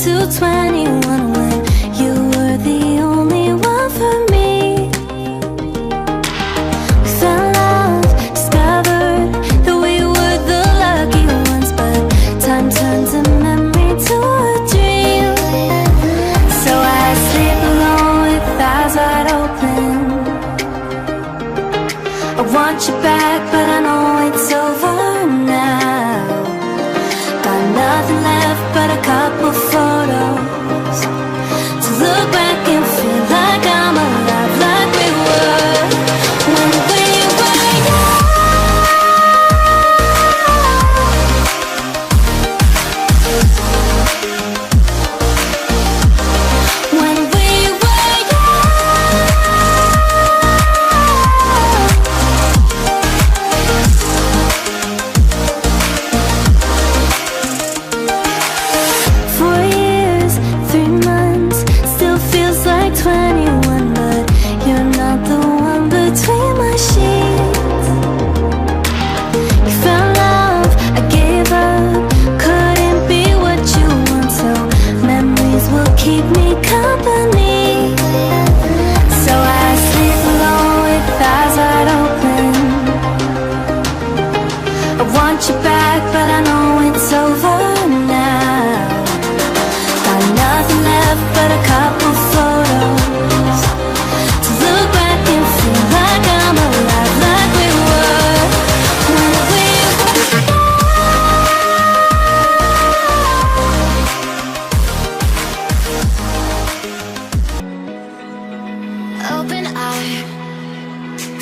to 21 when you were the only one for me. We fell in love, discovered that we were the lucky ones, but time turns a memory to a dream. So I sleep alone with eyes wide open. I want you back, but I know it's over now. Got nothing left but a couple photos to look back and feel like I'm alive, like we were when we were young. When we were young. 4 years, 3 months, still feels like 21, but you're not the one between my sheets. You found love, I gave up, couldn't be what you want, so memories will keep me company. So I sleep alone with eyes wide open. I want you back, but I know it's over now. Got nothing left but a couple photos to look back and feel like I'm alive, like we were when we were young. Open eye,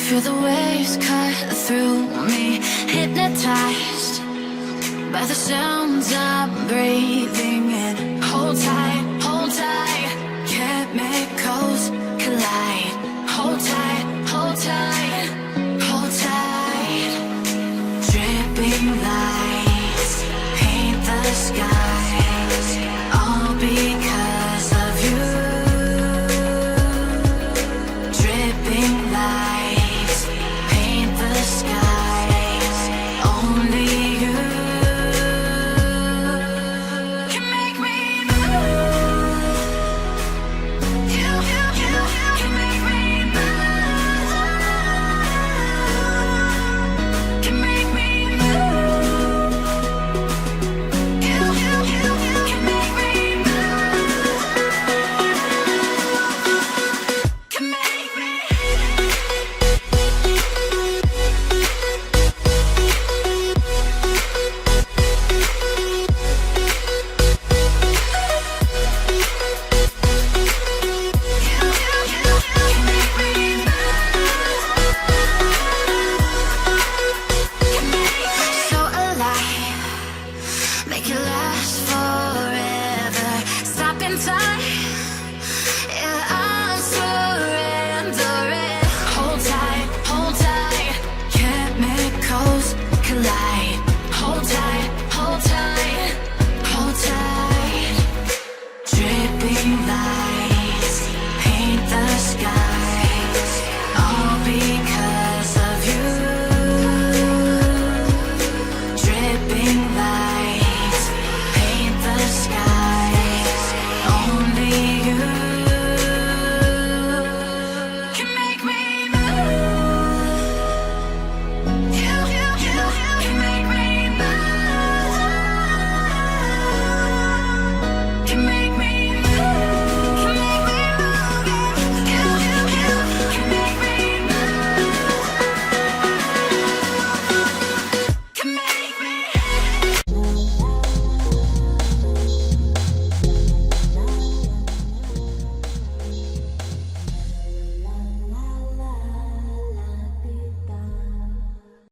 feel the waves cut through me, hypnotized by the sounds I'm breathing in. Hold tight, chemicals collide. Hold tight, hold tight, hold tight. Dripping lights paint the skies, all because of you. Dripping lights paint the skies, only you can make me move. You can make me move. Can make me move. You can make me move. Can make me. So alive, make it last forever. Stop in time, yeah, I'm surrendering. Hold tight, chemicals collide. Hold tight, hold tight. Dripping lights paint the skies, all because of you. Dripping lights paint the skies, only you can make me move. You can make me move. Can make